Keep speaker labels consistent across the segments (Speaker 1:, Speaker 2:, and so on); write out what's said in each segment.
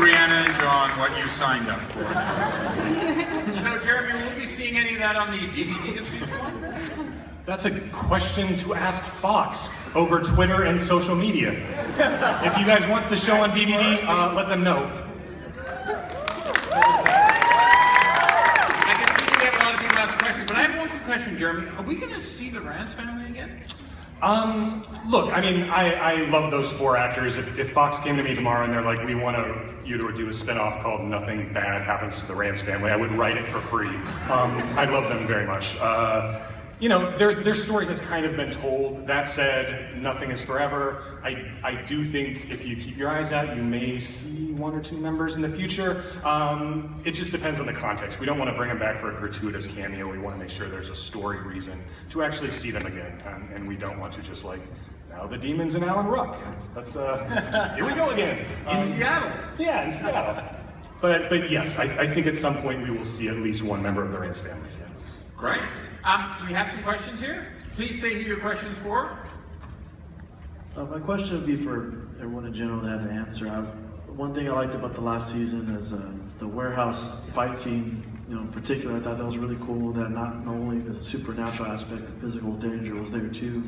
Speaker 1: Brianna and John, what you signed up for. So, Jeremy, will we be seeing any of that on the DVD of season 1?
Speaker 2: That's a question to ask Fox over Twitter and social media. If you guys want the show on DVD, let them know.
Speaker 1: I can see we have a lot of people ask questions, but I have one quick question, Jeremy. Are we going to see the Rance family again?
Speaker 2: Look, I mean, I love those 4 actors. If Fox came to me tomorrow and they're like, we want you to do a spin-off called Nothing Bad Happens to the Rance Family, I would write it for free. I love them very much. You know, their story has kind of been told. That said, nothing is forever. I do think if you keep your eyes out, you may see 1 or 2 members in the future. It just depends on the context. We don't want to bring them back for a gratuitous cameo. We want to make sure there's a story reason to actually see them again. And we don't want to just like, now the demons and Alan Ruck. That's, here we go again.
Speaker 1: In Seattle.
Speaker 2: Yeah, in Seattle. But yes, I think at some point we will see at least 1 member of the Rance family again.
Speaker 1: Great. We have some questions here. Please say who your question's for.
Speaker 3: My question would be for everyone in general to have an answer. One thing I liked about the last season is the warehouse fight scene. You know, in particular, I thought that was really cool. That not only the supernatural aspect, the physical danger was there too.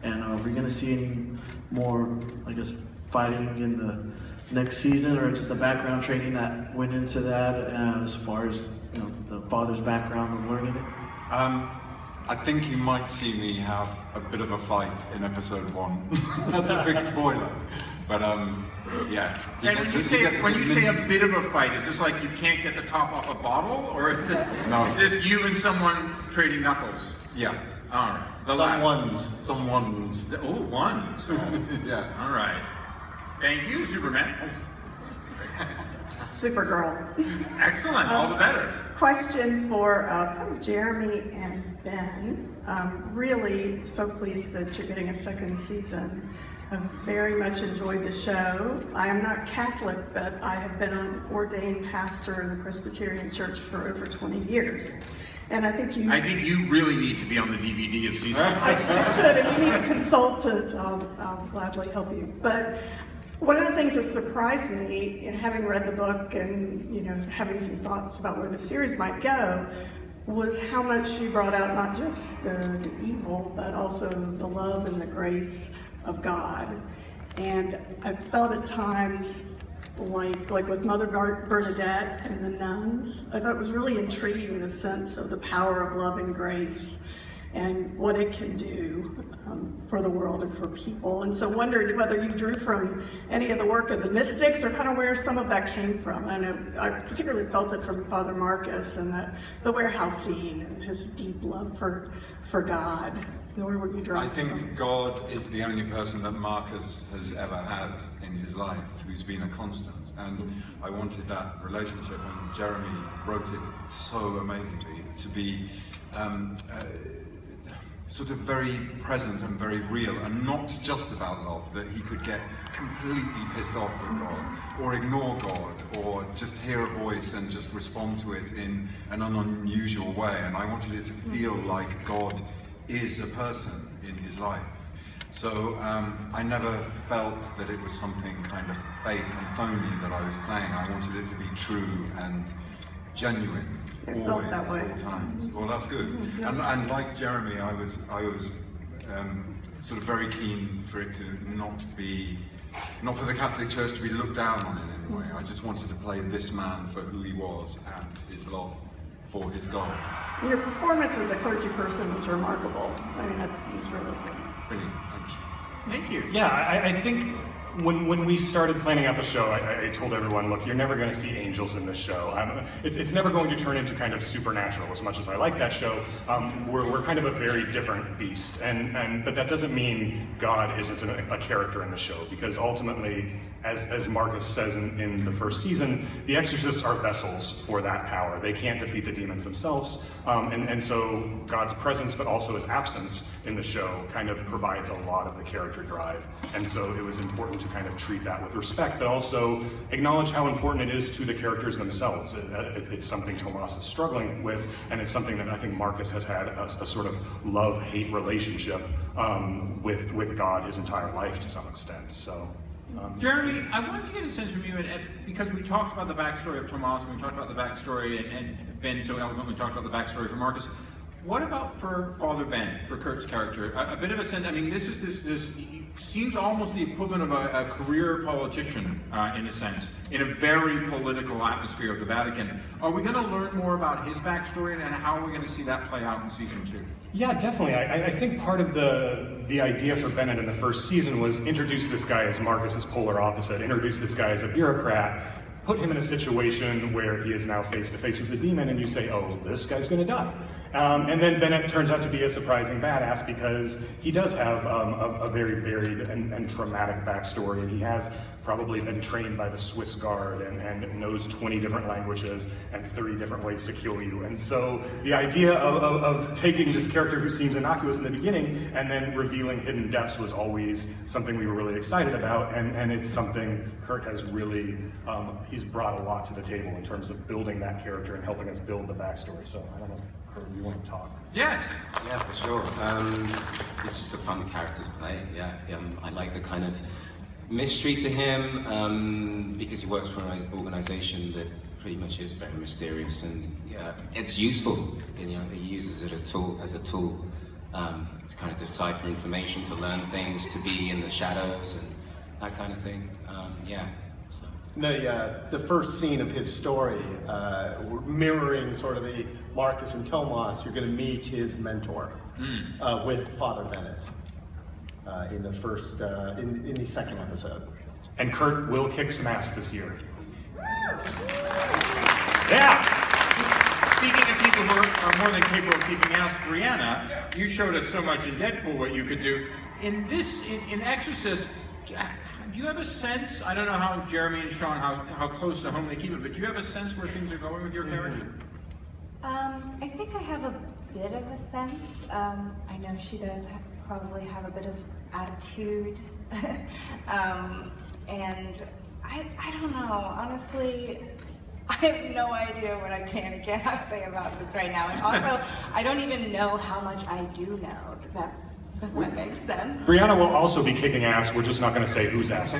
Speaker 3: And are we going to see any more, I guess, fighting in the next season, or just the background training that went into that, as far as the father's background and learning it?
Speaker 4: I think you might see me have a bit of a fight in episode 1. That's a big spoiler. But yeah.
Speaker 1: And when you say a bit of a fight, is this like you can't get the top off a bottle, or is this you and someone trading knuckles?
Speaker 4: Yeah.
Speaker 1: All right.
Speaker 4: Some ones.
Speaker 1: Oh, ones.
Speaker 4: Yeah.
Speaker 1: All right. Thank you, Superman.
Speaker 5: Supergirl.
Speaker 1: Excellent. All the better.
Speaker 5: Question for Jeremy and Ben. Really so pleased that you're getting a 2nd season. I've very much enjoyed the show. I am not Catholic, but I have been an ordained pastor in the Presbyterian Church for over 20 years. And I think you really need to be on the DVD of season 1. I should. If you need a consultant, I'll gladly help you. But one of the things that surprised me, having read the book and having some thoughts about where the series might go, was how much you brought out not just the evil, but also the love and the grace of God. And I felt at times like with Mother Bernadette and the nuns, I thought it was really intriguing, the sense of the power of love and grace and what it can do for the world and for people. And so wondered whether you drew from any of the work of the mystics, or kind of where some of that came from. I know I particularly felt it from Father Marcus and the warehouse scene and his deep love for God. Where were you drawing from?
Speaker 4: I think God is the only person that Marcus has ever had in his life who's been a constant. And I wanted that relationship, and Jeremy wrote it so amazingly, to be sort of very present and very real, and not just about love, that he could get completely pissed off with God, or ignore God, or just hear a voice and just respond to it in an unusual way. And I wanted it to feel like God is a person in his life. So I never felt that it was something kind of fake and phony that I was playing. I wanted it to be true and genuine, always, at all times. Well, that's good. And like Jeremy, I was sort of very keen for it to not for the Catholic Church to be looked down on in any way. I just wanted to play this man for who he was and his love for his God.
Speaker 5: Your performance as a clergy person was remarkable. I mean, that was really good.
Speaker 4: Brilliant.
Speaker 1: Thank you.
Speaker 2: Yeah, I think when we started planning out the show, I told everyone, look, you're never going to see angels in this show. It's never going to turn into kind of supernatural. As much as I like that show, we're kind of a very different beast. But that doesn't mean God isn't a character in the show, because ultimately, as Marcus says in the first season, the Exorcists are vessels for that power. They can't defeat the demons themselves. And so God's presence, but also his absence in the show, kind of provides a lot of the character drive. And so it was important to kind of treat that with respect, but also acknowledge how important it is to the characters themselves. It's something Tomas is struggling with, and it's something that I think Marcus has had a sort of love-hate relationship with God his entire life to some extent. So
Speaker 1: Jeremy, I wanted to get a sense from you, because we talked about the backstory of Tomas, and we talked about the backstory, and Ben so eloquently talked about the backstory for Marcus. What about for Father Ben, for Kurt's character? A bit of a sense, I mean, this seems almost the equivalent of a career politician, in a sense, in a very political atmosphere of the Vatican. Are we going to learn more about his backstory, and how are we going to see that play out in season 2?
Speaker 2: Yeah, definitely. I think part of the idea for Bennett in the first season was introduce this guy as Marcus's polar opposite, introduce this guy as a bureaucrat, put him in a situation where he is now face to face with the demon, and you say, oh, this guy's going to die. And then Bennett turns out to be a surprising badass because he does have a very varied and traumatic backstory, and he has probably been trained by the Swiss Guard and knows 20 different languages and 30 different ways to kill you. And so the idea of taking this character who seems innocuous in the beginning and then revealing hidden depths was always something we were really excited about, and it's something Kurt has really, he's brought a lot to the table in terms of building that character and helping us build the backstory. So I don't know. You want to talk?
Speaker 1: Yes.
Speaker 6: Yeah, for sure. It's just a fun character to play. Yeah, I like the kind of mystery to him because he works for an organization that pretty much is very mysterious, and yeah, it's useful. You know, he uses it as a tool to kind of decipher information, to learn things, to be in the shadows, and that kind of thing. Yeah.
Speaker 7: The first scene of his story, mirroring sort of the Marcus and Tomas, you're going to meet his mentor with Father Bennett in the first, in the second episode.
Speaker 2: And Kurt will kick some ass this year. Yeah!
Speaker 1: Speaking of people who are more than capable of kicking ass, Brianna, you showed us so much in Deadpool what you could do. In Exorcist, do you have a sense, I don't know how Jeremy and Sean, how close to home they keep it, but do you have a sense where things are going with your character?
Speaker 8: I think I have a bit of a sense. I know she does probably have a bit of attitude. And I don't know, honestly, I have no idea what I can and cannot say about this right now. And also, I don't even know how much I do know. Does that make sense?
Speaker 2: Brianna will also be kicking ass. We're just not going to say whose ass.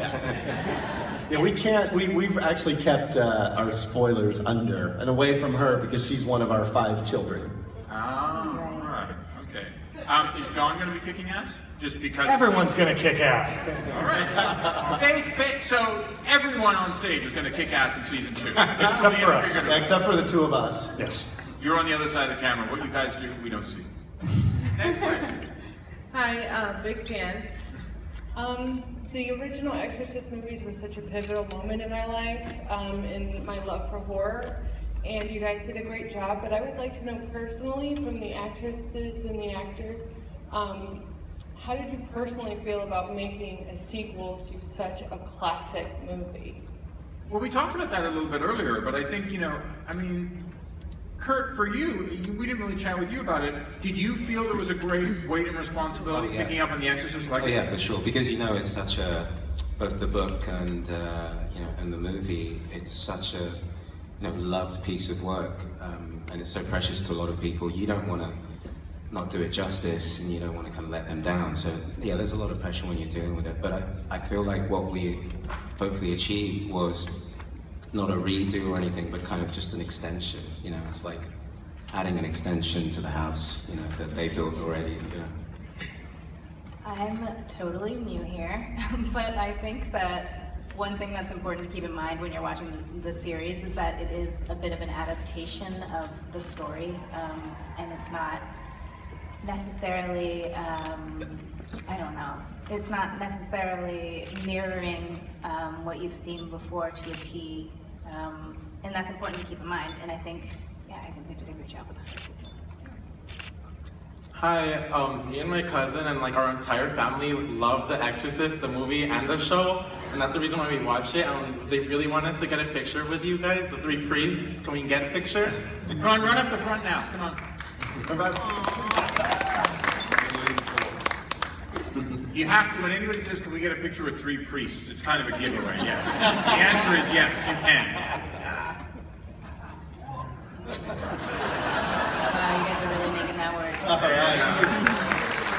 Speaker 7: Yeah, we can't. We've actually kept our spoilers under and away from her because she's one of our 5 children.
Speaker 1: Oh, right. Okay. Is John going to be kicking ass? Just because
Speaker 2: everyone's going to kick ass.
Speaker 1: All right. So everyone on stage is going to kick ass in season 2,
Speaker 2: except for us.
Speaker 7: Except for the 2 of us.
Speaker 2: Yes.
Speaker 1: You're on the other side of the camera. What you guys do, we don't see. Next question.
Speaker 9: Hi, big fan. The original Exorcist movies were such a pivotal moment in my life, in my love for horror, and you guys did a great job, but I would like to know personally from the actresses and the actors, how did you personally feel about making a sequel to such a classic movie?
Speaker 1: Well, we talked about that a little bit earlier, but I think, Kurt, for you, we didn't really chat with you about it. Did you feel there was a great weight and responsibility picking up on The Exorcist?
Speaker 6: Yeah, for sure. Because it's such a, both the book and and the movie, it's such a loved piece of work, and it's so precious to a lot of people. You don't want to not do it justice, and you don't want to kind of let them down. So yeah, there's a lot of pressure when you're dealing with it. But I feel like what we hopefully achieved was not a redo or anything, but kind of just an extension. It's like adding an extension to the house, that they built already.
Speaker 8: I'm totally new here, but I think that one thing that's important to keep in mind when you're watching the series is that it is a bit of an adaptation of the story, and it's not necessarily, it's not necessarily mirroring what you've seen before to a T. And that's important to keep in mind, and I think they did a great job with that.
Speaker 10: Hi, me and my cousin and our entire family love The Exorcist, the movie and the show, and that's the reason why we watch it. They really want us to get a picture with you guys, the 3 priests. Can we get a picture?
Speaker 1: Come on, run up the front now. Come on. You have to, when anybody says, can we get a picture with 3 priests, it's kind of a giveaway, yes. The answer is yes, you can.
Speaker 8: Wow, you guys are really making that work.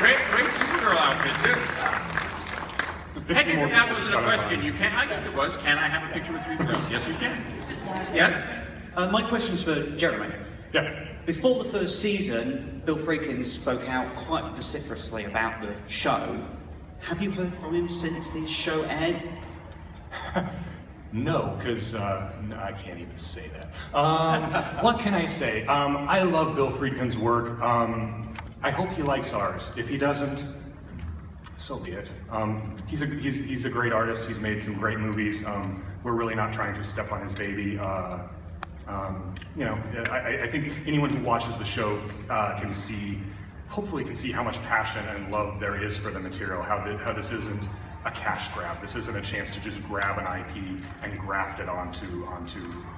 Speaker 1: Great Supergirl outfit, too. Technically, that wasn't a question. You can. I guess it was. Can I have a picture with 3 priests? Yes, you can. Yes.
Speaker 11: My question's for Jeremy.
Speaker 2: Yeah.
Speaker 11: Before the first season, Bill Friedkin spoke out quite vociferously about the show. Have you heard from him since the show aired?
Speaker 2: No, because I can't even say that. What can I say? I love Bill Friedkin's work. I hope he likes ours. If he doesn't, so be it. He's a great artist. He's made some great movies. We're really not trying to step on his baby. You know, I think anyone who watches the show can see, hopefully can see how much passion and love there is for the material, how this isn't a cash grab. This isn't a chance to just grab an IP and graft it onto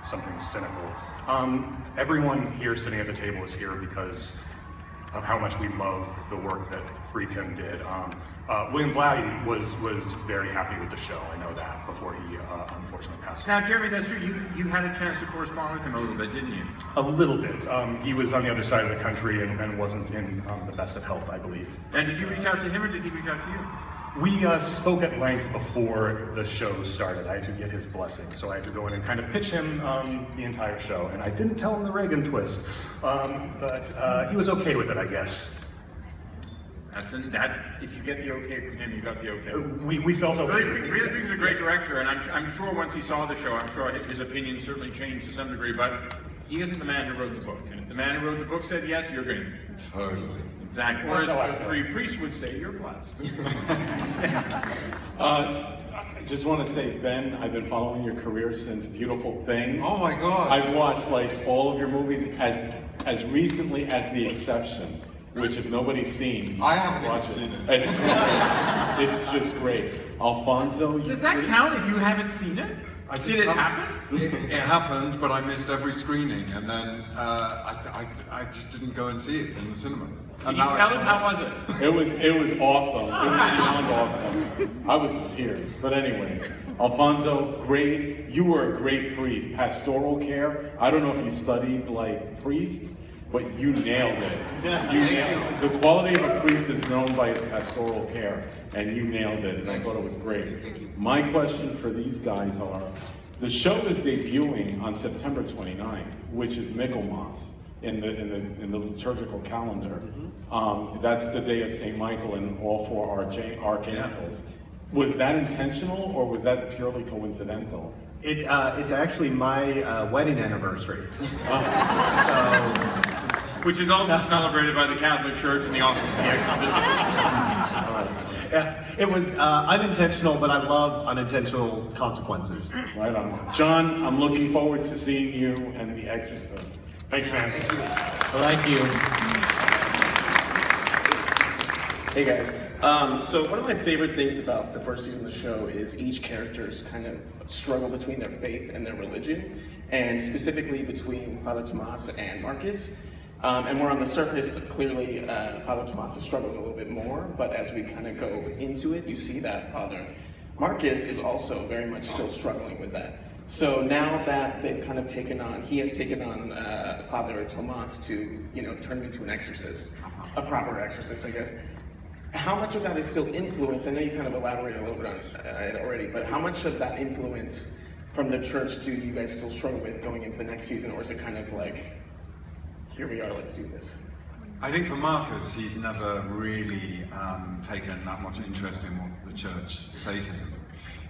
Speaker 2: something cynical. Everyone here sitting at the table is here because of how much we love the work that Friedkin did. William Blatty was very happy with the show. I know that before he unfortunately passed away.
Speaker 1: Now, Jeremy, that's true. You had a chance to correspond with him a little bit, didn't you?
Speaker 2: A little bit. He was on the other side of the country and wasn't in the best of health, I believe.
Speaker 1: And did you reach out to him or did he reach out to you?
Speaker 2: We spoke at length before the show started. I had to get his blessing, so I had to go in and kind of pitch him the entire show. And I didn't tell him the Reagan twist, but he was okay with it, I guess.
Speaker 1: If you get the okay from him, you got the okay.
Speaker 2: We felt okay.
Speaker 1: Really, he's a great director, and I'm sure once he saw the show, I'm sure his opinion certainly changed to some degree, but he isn't the man who wrote the book. And if the man who wrote the book said yes, you're going to.
Speaker 4: Totally.
Speaker 1: Exactly. Whereas the 3 priests would say, you're blessed.
Speaker 12: I just want to say, Ben, I've been following your career since Beautiful Thing.
Speaker 4: Oh my God.
Speaker 12: I've watched like all of your movies as recently as The Exception, which if nobody's seen,
Speaker 4: I haven't
Speaker 12: watch
Speaker 4: seen it.
Speaker 12: It's great. It's just great. Alfonso.
Speaker 1: Does that count if you haven't seen it? Did it happen?
Speaker 4: It happened, but I missed every screening, and then I just didn't go and see it in the cinema.
Speaker 1: Can you tell him how was it?
Speaker 12: It was awesome. It was beyond awesome. I was in tears. But anyway, Alfonso, great. You were a great priest. Pastoral care. I don't know if you studied like priests, but you nailed it. You nailed it. The quality of a priest is known by his pastoral care, and you nailed it, and I thought it was great. My question for these guys are, the show is debuting on September 29th, which is Michaelmas in the liturgical calendar. That's the day of St. Michael and all 4 archangels. Was that intentional, or was that purely coincidental?
Speaker 7: It's actually my wedding anniversary.
Speaker 1: Which is also celebrated by the Catholic Church and the Office of the Exorcist.
Speaker 7: Yeah, it was unintentional, but I love unintentional consequences.
Speaker 12: Right on. John, I'm looking forward to seeing you and The Exorcist.
Speaker 2: Thanks, man.
Speaker 13: Thank you. Hey guys. So one of my favorite things about the first season of the show is each character's kind of struggle between their faith and their religion, and specifically between Father Tomas and Marcus. And we're on the surface, clearly Father Tomas struggles a little bit more, but as we kind of go into it, you see that Father Marcus is also very much still struggling with that. So now that they've kind of taken on, he has taken on Father Tomas to, turn him into an exorcist, a proper exorcist, I guess. How much of that is still influence? I know you kind of elaborated a little bit on it already, but how much of that influence from the church do you guys still struggle with going into the next season, or is it kind of like, here we are, let's do this?
Speaker 4: I think for Marcus, he's never really taken that much interest in what the church say to him.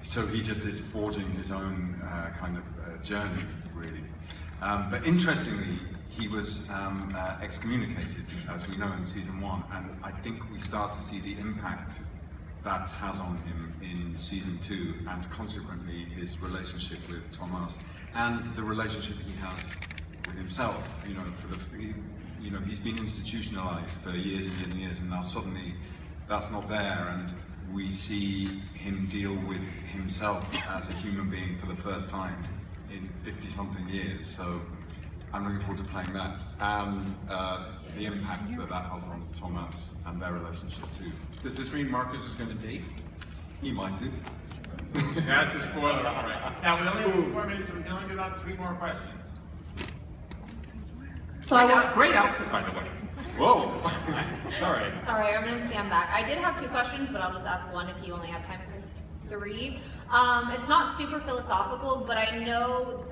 Speaker 4: So he just is forging his own kind of journey, really. But interestingly, he was excommunicated, as we know in season 1, and I think we start to see the impact that has on him in season 2, and consequently his relationship with Tomas, and the relationship he has with himself. He's been institutionalized for years and years and years, and now suddenly that's not there, and we see him deal with himself as a human being for the first time in 50-something years. So I'm looking forward to playing that, and the impact that has on Tomas and their relationship too.
Speaker 1: Does this mean Marcus is going to date?
Speaker 4: He might do.
Speaker 1: That's a spoiler, all right. Now, we only have 4 minutes, so we can only do about 3 more questions.
Speaker 14: So
Speaker 1: Great outfit, by the way. Whoa. Sorry.
Speaker 14: Sorry, I'm going to stand back. I did have 2 questions, but I'll just ask one if you only have time for 3. It's not super philosophical, but I know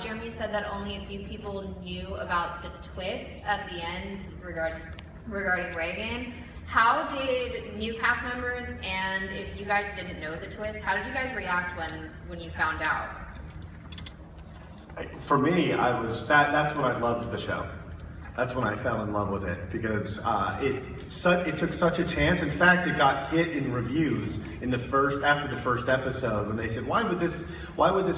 Speaker 14: Jeremy said that only a few people knew about the twist at the end regarding Reagan. How did new cast members, and if you guys didn't know the twist, how did you guys react when you found out?
Speaker 7: For me, that's when I loved the show. That's when I fell in love with it, because it took such a chance. In fact, it got hit in reviews after the first episode, when they said, why would this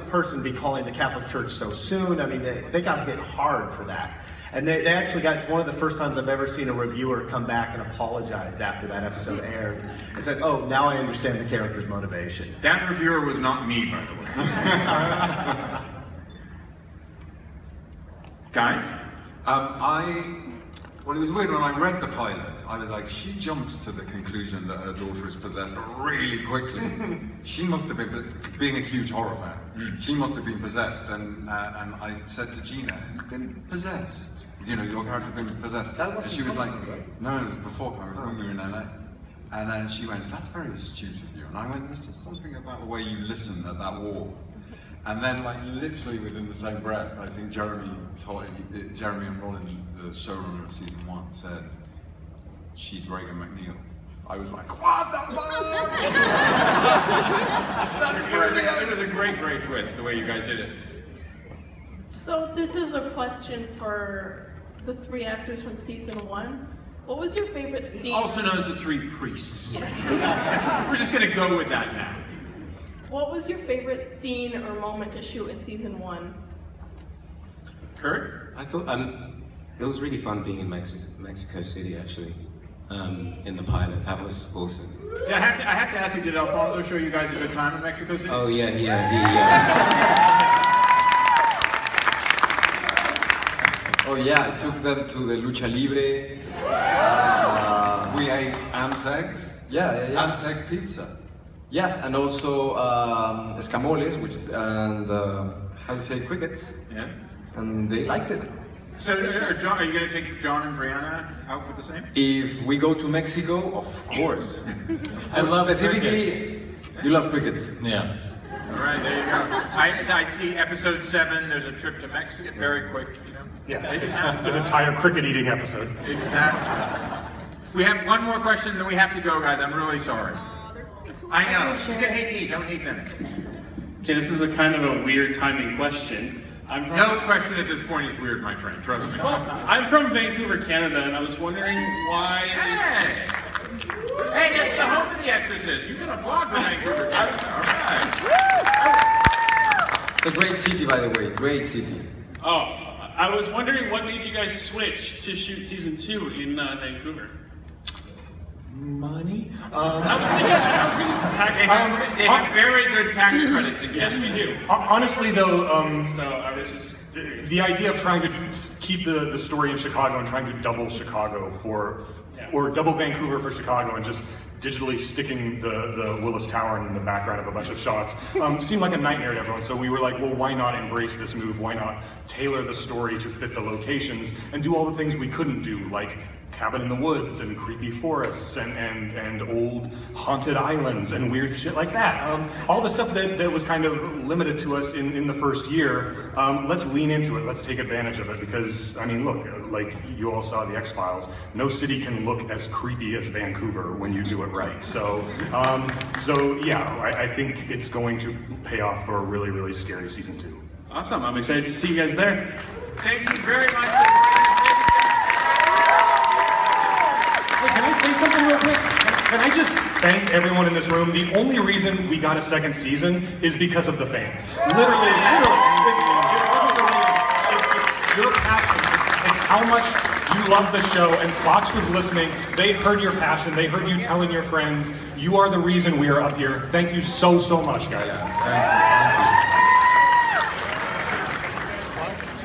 Speaker 7: person be calling the Catholic Church so soon? I mean, they got hit hard for that. And they actually it's one of the first times I've ever seen a reviewer come back and apologize after that episode aired. It said, oh, now I understand the character's motivation.
Speaker 1: That reviewer was not me, by the way. Guys?
Speaker 4: Well, it was weird when I read the pilot. I was like, she jumps to the conclusion that her daughter is possessed really quickly. She must have been, being a huge horror fan, she must have been possessed. And I said to Gina, "You've been possessed. You know, your character's been possessed." And she was like, "No, it was before. I was when we were in LA." And then she went, "That's very astute of you." And I went, "There's just something about the way you listen at that wall." And then, like, literally within the same breath, I think Jeremy and Rollin, the showrunner of season 1, said, "She's Reagan McNeil." I was like, what the fuck? That's brilliant.
Speaker 1: It was a great, great twist, the way you guys did it.
Speaker 15: So this is a question for the 3 actors from season 1. What was your favorite scene?
Speaker 1: Also known as the 3 priests. We're just gonna go with that now.
Speaker 15: What was your favorite scene or moment to shoot in season 1?
Speaker 1: Kurt?
Speaker 6: I thought it was really fun being in Mexico City, actually, in the pilot. That was awesome.
Speaker 1: Yeah, I have to ask you, did Alfonso show you guys a good time in Mexico City?
Speaker 6: Oh yeah.
Speaker 16: Oh yeah, I took them to the Lucha Libre.
Speaker 4: We ate Amsegs.
Speaker 16: Yeah.
Speaker 4: Amseg pizza.
Speaker 16: Yes, and also escamoles, and how do you say, crickets.
Speaker 1: Yes.
Speaker 16: And they liked it.
Speaker 1: So, John, are you going to take John and Brianna out for the same?
Speaker 16: If we go to Mexico, of course.
Speaker 1: I love
Speaker 16: specifically,
Speaker 1: crickets.
Speaker 16: You love crickets.
Speaker 1: Yeah. All right, there you go. I see episode 7. There's a trip to Mexico. Very quick, you know.
Speaker 2: Yeah, it's an entire cricket-eating episode.
Speaker 1: Exactly. We have one more question, then we have to go, guys. I'm really sorry. I know. You can hate me. Don't hate them.
Speaker 17: Okay, this is a kind of a weird timing question.
Speaker 1: No question at this point is weird, my friend. Trust me.
Speaker 17: I'm from Vancouver, Canada, and I was wondering why.
Speaker 1: Hey, that's the home of The Exorcist. You can applaud for Vancouver, Canada. All right.
Speaker 16: It's a great city, by the way. Great city.
Speaker 17: Oh, I was wondering what made you guys switch to shoot season 2 in Vancouver.
Speaker 2: Money?
Speaker 17: I was thinking tax.
Speaker 1: They have very good tax credits in
Speaker 17: Yes, we do.
Speaker 2: Honestly, though,
Speaker 17: so I was just
Speaker 2: the idea of trying to keep the story in Chicago and trying to double Chicago or double Vancouver for Chicago and just digitally sticking the Willis Tower in the background of a bunch of shots seemed like a nightmare to everyone. So we were like, well, why not embrace this move? Why not tailor the story to fit the locations and do all the things we couldn't do, like cabin in the woods and creepy forests and old haunted islands and weird shit like that. All the stuff that was kind of limited to us in the first year, let's lean into it, let's take advantage of it, because, I mean, look, like you all saw the X-Files, no city can look as creepy as Vancouver when you do it right. So yeah, I think it's going to pay off for a really, really scary season 2.
Speaker 17: Awesome, I'm excited to see you guys there.
Speaker 1: Thank you very much.
Speaker 2: Can I say something real quick? Can I just thank everyone in this room? The only reason we got a second season is because of the fans. Literally. It's your passion. It's how much you love the show, and Fox was listening. They heard your passion. They heard you telling your friends. You are the reason we are up here. Thank you so, so much, guys.
Speaker 4: Thank you.